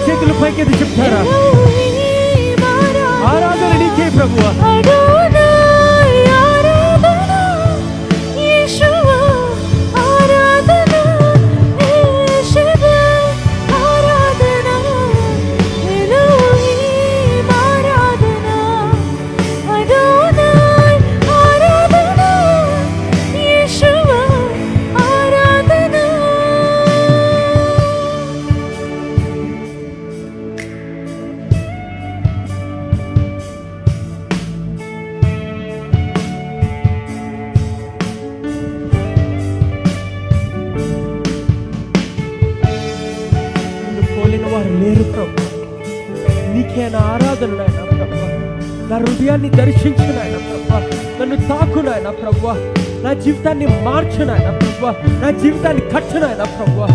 చేతులు పైకెత్తి చెప్తారా? ఆరాధన నీకే ప్రభువా. లేరు ప్రభు, నీకే నా ఆరాధన నాయన ప్రభు. నా హృదయాన్ని దర్శించు నాయన ప్రభు, నన్ను తాకు నాయన ప్రభు, నా జీవితాన్ని మార్చు నాయన ప్రభు, నా జీవితాన్ని కట్టు నాయన ప్రభు.